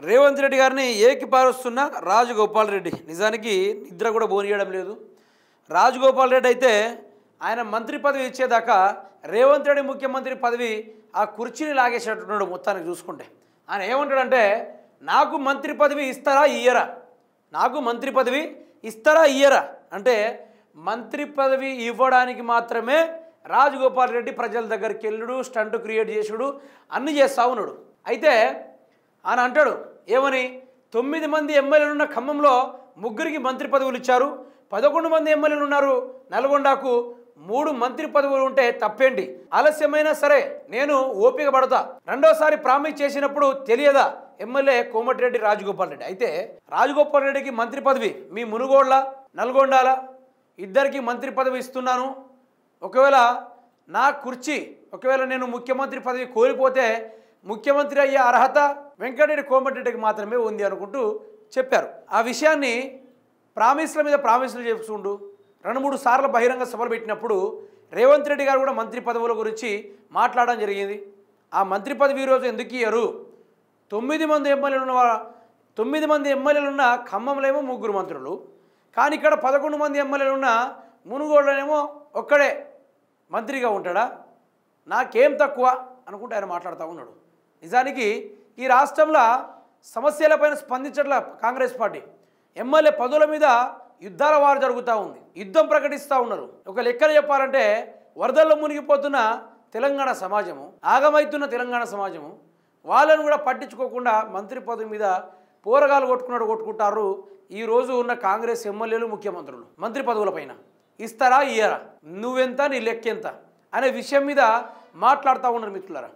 రేవంత్ రెడ్డి గారిని ఏకిపారుస్తున్న రాజగోపాల్ రెడ్డి నిజానికి నిద్ర కూడా బోనియడం లేదు. రాజగోపాల్ రెడ్డి అయితే ఆయన మంత్రి పదవి ఇచ్చేదాకా రేవంత్ రెడ్డి ముఖ్యమంత్రి పదవి ఆ కుర్చీని లాగేసేటట్టున్నాడు. మొత్తానికి చూసుకుంటే ఆయన ఏమంటాడంటే, నాకు మంత్రి పదవి ఇస్తారా ఇయ్యరా, నాకు మంత్రి పదవి ఇస్తారా ఇయ్యరా అంటే మంత్రి పదవి ఇవ్వడానికి మాత్రమే రాజగోపాల్ రెడ్డి ప్రజల దగ్గరికి వెళ్ళుడు, స్టంట్ క్రియేట్ చేసుడు అన్నీ చేస్తూ ఉన్నాడు. అయితే ఆయన అంటాడు ఏమని, 9 మంది ఎమ్మెల్యేలు ఉన్న ఖమ్మంలో ముగ్గురికి మంత్రి పదవులు ఇచ్చారు, 11 మంది ఎమ్మెల్యేలు ఉన్నారు నల్గొండకు 3 మంత్రి పదవులు ఉంటే తప్పేంటి, ఆలస్యమైనా సరే నేను ఓపిక పడతా, రెండోసారి ప్రామిస్ చేసినప్పుడు తెలియదా ఎమ్మెల్యే కోమటిరెడ్డి రాజగోపాల్ రెడ్డి. అయితే రాజగోపాల్ రెడ్డికి మంత్రి పదవి మీ మునుగోడ్ల నల్గొండాల ఇద్దరికి మంత్రి పదవి ఇస్తున్నాను, ఒకవేళ నా కుర్చీ ఒకవేళ నేను ముఖ్యమంత్రి పదవి కోల్పోతే ముఖ్యమంత్రి అయ్యే అర్హత వెంకటరెడ్డి కోమటిరెడ్డికి మాత్రమే ఉంది అనుకుంటూ చెప్పారు. ఆ విషయాన్ని ప్రామిస్ల మీద ప్రామిస్లు చేసుకుంటూ 2-3 సార్లు బహిరంగ సభలు పెట్టినప్పుడు రేవంత్ రెడ్డి గారు కూడా మంత్రి పదవుల గురించి మాట్లాడడం జరిగింది. ఆ మంత్రి పదవి ఈరోజు ఎందుకు ఇయ్యరు, 9 మంది ఎమ్మెల్యేలు ఉన్న ఖమ్మంలో ఏమో 3 మంత్రులు, కానీ ఇక్కడ 11 మంది ఎమ్మెల్యేలు ఉన్న మునుగోడులోనేమో ఒక్కడే మంత్రిగా ఉంటాడా, నాకేం తక్కువ అనుకుంటే ఆయన మాట్లాడుతూ ఉన్నాడు. నిజానికి ఈ రాష్ట్రంలో సమస్యలపైన స్పందించట్ల కాంగ్రెస్ పార్టీ, ఎమ్మెల్యే పదవుల మీద యుద్ధాల వారు జరుగుతూ ఉంది, యుద్ధం ప్రకటిస్తూ ఉన్నారు. ఒక లెక్కన చెప్పాలంటే వరదల్లో మునిగిపోతున్న తెలంగాణ సమాజము, ఆగమవుతున్న తెలంగాణ సమాజము వాళ్ళను కూడా పట్టించుకోకుండా మంత్రి పదవి మీద పోరగాలు కొట్టుకుంటారు. ఈరోజు ఉన్న కాంగ్రెస్ ఎమ్మెల్యేలు ముఖ్యమంత్రులు మంత్రి పదవుల పైన ఇస్తారా ఇయ్యరా, నువ్వెంత నీ లెక్కెంత అనే విషయం మీద మాట్లాడుతూ ఉన్నారు మిత్రులారా.